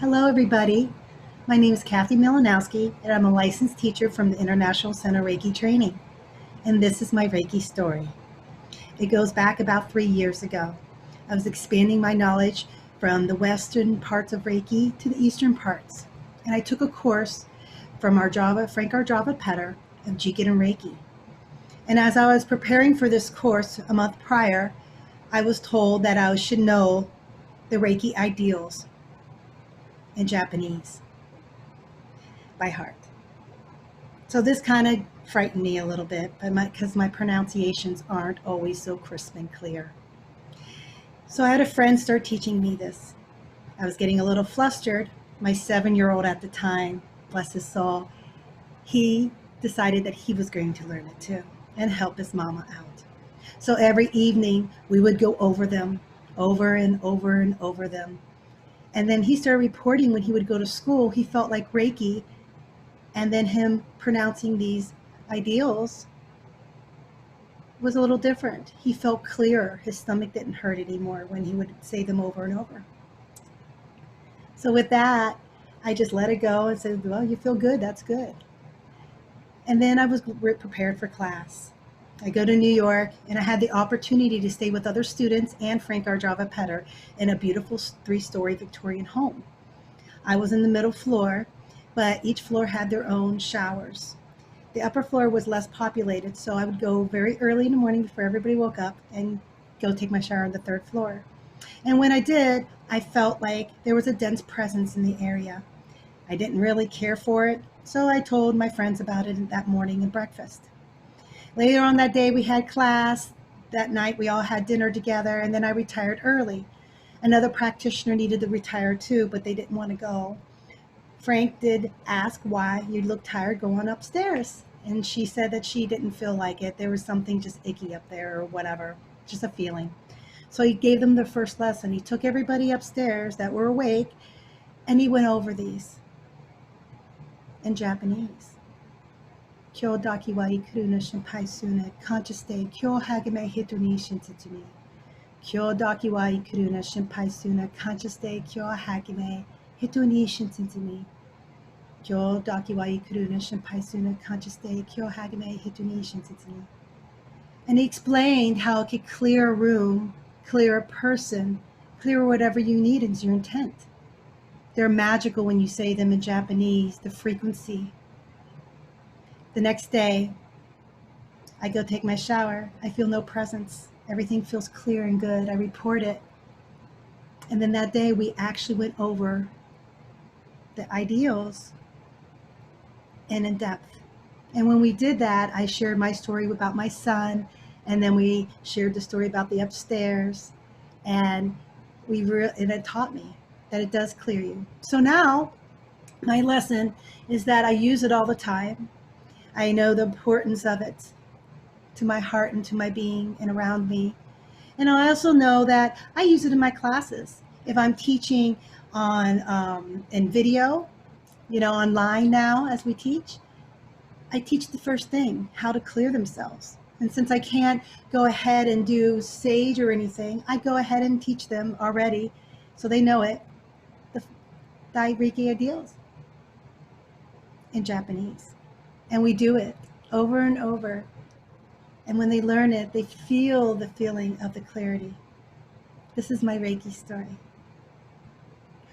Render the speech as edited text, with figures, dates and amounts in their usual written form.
Hello, everybody. My name is Kathy Milanowski, and I'm a licensed teacher from the International Center Reiki Training. And this is my Reiki story. It goes back about 3 years ago. I was expanding my knowledge from the western parts of Reiki to the eastern parts. And I took a course from Frank Arjava Petter of Jigen and Reiki. And as I was preparing for this course a month prior, I was told that I should know the Reiki ideals in Japanese by heart. So this kind of frightened me a little bit, because my pronunciations aren't always so crisp and clear. So I had a friend start teaching me this. I was getting a little flustered. My 7-year-old at the time, bless his soul, he decided that he was going to learn it too and help his mama out. So every evening we would go over them, over and over and over them. And then he started reporting when he would go to school, he felt like Reiki, and then him pronouncing these ideals was a little different. He felt clearer. His stomach didn't hurt anymore when he would say them over and over. So with that, I just let it go and said, well, you feel good, that's good. And then I was prepared for class. I go to New York, and I had the opportunity to stay with other students and Frank Arjava Petter in a beautiful 3-story Victorian home. I was in the middle floor, but each floor had their own showers. The upper floor was less populated, so I would go very early in the morning before everybody woke up and go take my shower on the 3rd floor. And when I did, I felt like there was a dense presence in the area. I didn't really care for it, so I told my friends about it that morning at breakfast. Later on that day, we had class. That night, we all had dinner together, and then I retired early. Another practitioner needed to retire too, but they didn't want to go. Frank did ask why you looked tired going upstairs, and she said that she didn't feel like it. There was something just icky up there or whatever, just a feeling. So he gave them the first lesson. He took everybody upstairs that were awake, and he went over these in Japanese. Kyo daki wa ikuru no shinpai sune, conscious day, kyo hagime hito ni shinsetsu ni. Kyo daki wa ikuru no shinpai sune, conscious day, kyo hagime hito ni shinsetsu ni. Kyo daki wa ikuru no shinpai sune, conscious day, kyo hagime hito ni shinsetsu ni. And he explained how it could clear a room, clear a person, clear whatever you need is your intent. They're magical when you say them in Japanese, the frequency. The next day, I go take my shower. I feel no presence. Everything feels clear and good. I report it. And then that day, we actually went over the ideals and in depth. And when we did that, I shared my story about my son, and then we shared the story about the upstairs, and it taught me that it does clear you. So now, my lesson is that I use it all the time. I know the importance of it to my heart and to my being and around me. And I also know that I use it in my classes. If I'm teaching on in video, online now as we teach, I teach the first thing, how to clear themselves. And since I can't go ahead and do sage or anything, I go ahead and teach them already so they know it, the Reiki ideals in Japanese. And we do it over and over. And when they learn it, they feel the feeling of the clarity. This is my Reiki story.